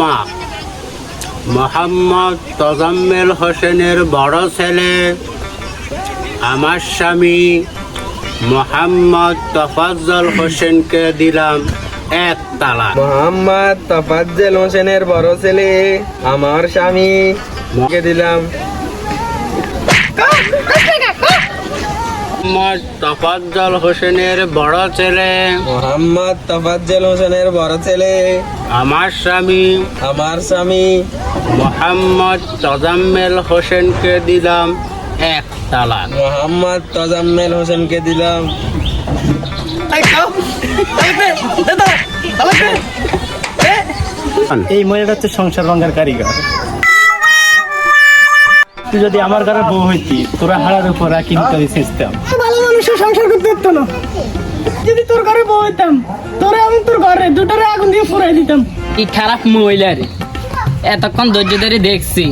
মা মোহাম্মদ তোজাম্মেল হোসেনের বড় ছেলে আমার স্বামী মোহাম্মদ তোফাজ্জল হোসেনকে দিলাম 1 তালাক। মোহাম্মদ তোফাজ্জল হোসেনের বড় ছেলে আমার স্বামী কে দিলাম। মোহাম্মদ তোফাজ্জল হোসেনের বড় ছেলে মোহাম্মদ তোফাজ্জল হোসেনের বড় ছেলে আমার স্বামী মোহাম্মদ তোজাম্মেল হোসেনকে দিলাম 1 তালাক। মোহাম্মদ তোজাম্মেল হোসেনকে দিলাম। এই মহিলাটা হচ্ছে সংসার ভাঙার কারিগর। তুই যদি আমার ঘরে বউ হইতি, তোরা হাড়ার উপর কিন্তু সিস্টেম ভালো মানুষের সংসার করতে পারতো না। যদি তোর ঘরে বউ হইতাম, তোরে আমি তোর ঘরে দুটারে আগুন দিয়ে পুরাই দিতাম। কি খারাপ মহিলা রে, এতক্ষণ ধৈর্য ধরে দেখছি।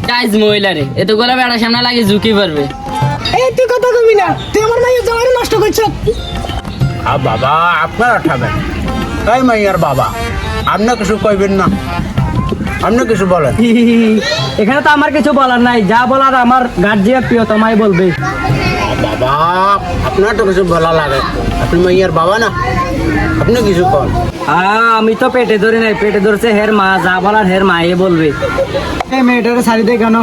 টাইজ মহিলা রে, এতগুলো বেড়ার সামনে লাগে ঝুঁকি পারবে। এই তুই কথা কবি না, তুই আমার মাইয়ের জামাইরে নষ্ট করছিস। বাবা আপনারা খাবেন, তাই মাইয়ার বাবা আপনি কিছু কইবেন না, আপনি কিছু বলেন। এখানে তো আমার কিছু বলার নাই, যা বলার আমার গার্জিয়ান প্রিয়তমাই বলবে। বাবা আপনার তো কিছু বলা লাগে, আপনি মাইয়ার বাবা না, আপনি কিছু কর। আমি তো পেটে ধরে নাই, পেটে ধরছে হের মা, যা বলার হের মায়ে বলবে। এই মেয়েটার শাড়ি দিয়ে কেন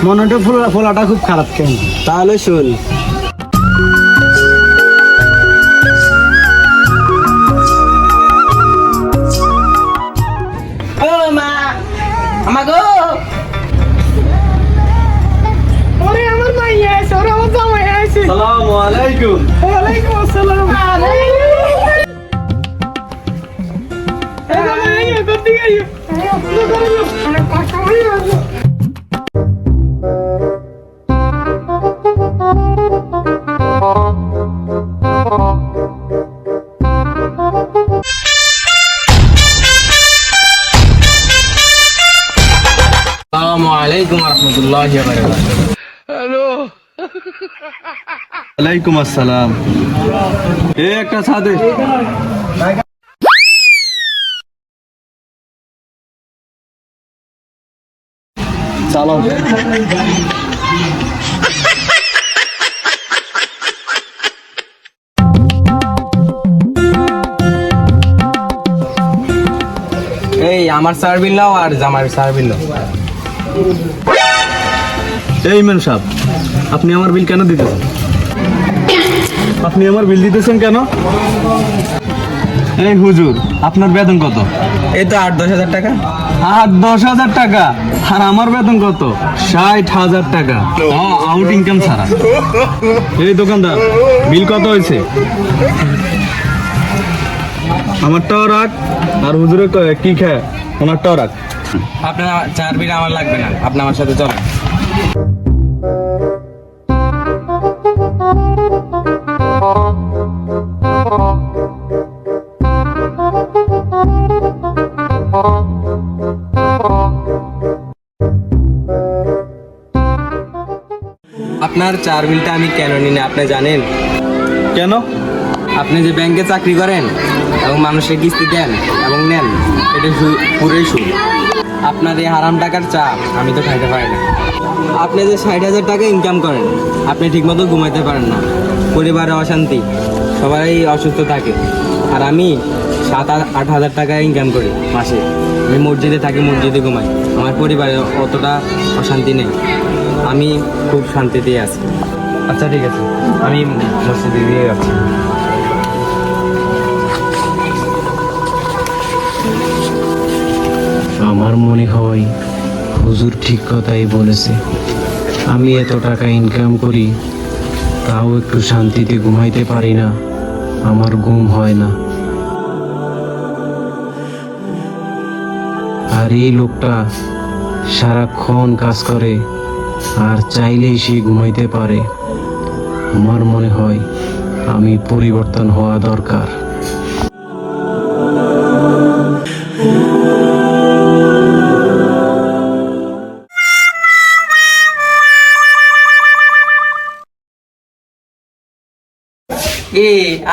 মনটা ফোলাটা খুব খারাপ কেন? তাহলে শুন, ওরে আমার মাইয়া আছে, ওরে আমার জামাই আছে। আসসালামু আলাইকুম। ওয়ালাইকুম আসসালাম। এই জামাই করতে গিয়ে অনেক কষ্ট হয়ে গেছে। আসসালামু আলাইকুম ওয়া রাহমাতুল্লাহি ওয়া বারাকাতুহু। ওয়ালাইকুম আসসালাম। এই একটা সাথে চলো। এই আমার সার্ভিল নাও আর জামার সার্ভিল নাও। এই মেন সাহেব, আপনি আমার বিল কেন দিতেছেন? আপনি আমার বিল দিতেছেন কেন? এই হুজুর, আপনার বেতন কত? এই তো 8-10 হাজার টাকা। 8-10 হাজার টাকা? আর আমার বেতন কত? 60,000 টাকা, আউট ইনকাম ছাড়া। এই দোকানদার, বিল কত হয়েছে? আমারটাও রাখ, আর হুজুরে কি খায় ওনারটাও রাখ। আপনার চার বিল আমার লাগবে না, আপনি আমার সাথে চলেন। আপনার চার বিলটা আমি কেন নিই না আপনি জানেন? কেন? আপনি যে ব্যাংকে চাকরি করেন এবং মানুষের কিস্তি দেন এবং নেন, এটা পুরোই সুদ। আপনার এই হারাম টাকার চা আমি তো খাইতে পারি না। আপনি যে 60,000 টাকা ইনকাম করেন, আপনি ঠিকমতো ঘুমাইতে পারেন না, পরিবারে অশান্তি, সবাই অসুস্থ থাকে। আর আমি 7-8 হাজার টাকা ইনকাম করি মাসে। আমি মসজিদে থাকি, মসজিদে ঘুমাই, আমার পরিবারে অতটা অশান্তি নেই, আমি খুব শান্তিতেই আছি। আচ্ছা ঠিক আছে, আমি মসজিদে দিয়ে যাচ্ছি। আমার মনে হয় হুজুর ঠিক কথাই বলেছে। আমি এত টাকা ইনকাম করি, তাও একটু শান্তিতে ঘুমাইতে পারি না, আমার ঘুম হয় না। আর এই লোকটা সারাক্ষণ কাজ করে আর চাইলেই সে ঘুমাইতে পারে। আমার মনে হয় আমি পরিবর্তন হওয়া দরকার।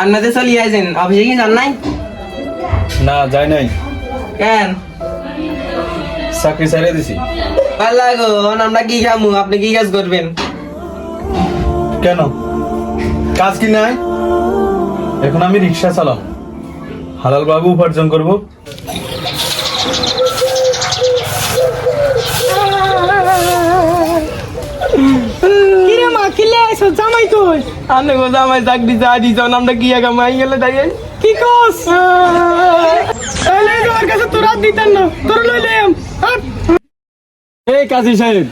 আপনাদের চলি আইছেন, অফিসে কি যান নাই? না, যাই নাই। কেন? চাকরি ছেড়ে দিছি। ভালো লাগো আমরা কি খামু, আপনি কি কাজ করবেন? কেন, কাজ কি নাই? এখন আমি রিক্সা চালাম, হালাল ভাবে উপার্জন করব। কিরে মা কিলে আইছো জামাই কই? আপনি গো জামাই চাকরি চা দিছ, আমরা কি কামাই গেলে তাই কি কস? তাহলে আমার কাছে তোর হাত দিতেন না, তোর লইলাম। এই কাজী সাহেব,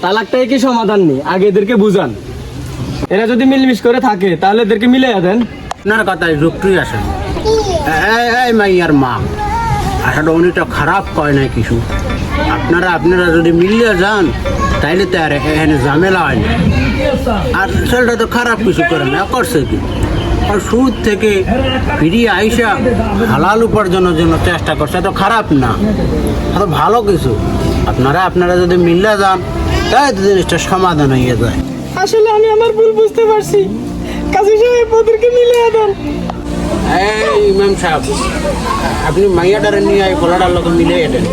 তালাকটাই কি সমাধান নেই? আগে এদেরকে বুঝান, এরা যদি মিলমিশ করে থাকে তাহলে এদেরকে মিলিয়ে দেন। আপনার কথায় যুক্তই আসেন। এই মাইয়ার মা, আসলে উনি তো খারাপ কয় নাই কিছু। আপনারা যদি মিলিয়ে যান তাইলে তো আর এখানে ঝামেলা হয় না। আর ছেলেটা তো খারাপ কিছু করে না, করছে কি? আর সুদ থেকে ফিরিয়ে আইসা হালাল উপার্জনের জন্য চেষ্টা করছে, তো খারাপ না, তো ভালো কিছু। আপনারা যদি মিলিয়ে যান তাই তো জিনিসটা সমাধান হয়ে যায়। আসলে আমি আমার ভুল বুঝতে পারছি, কাজী সাহেব ওদেরকে মিলিয়ে দেন। এই ইমাম সাহেব, আপনি মাইয়াটারে নিয়ে এই পোলাটার লোক মিলিয়ে দেন।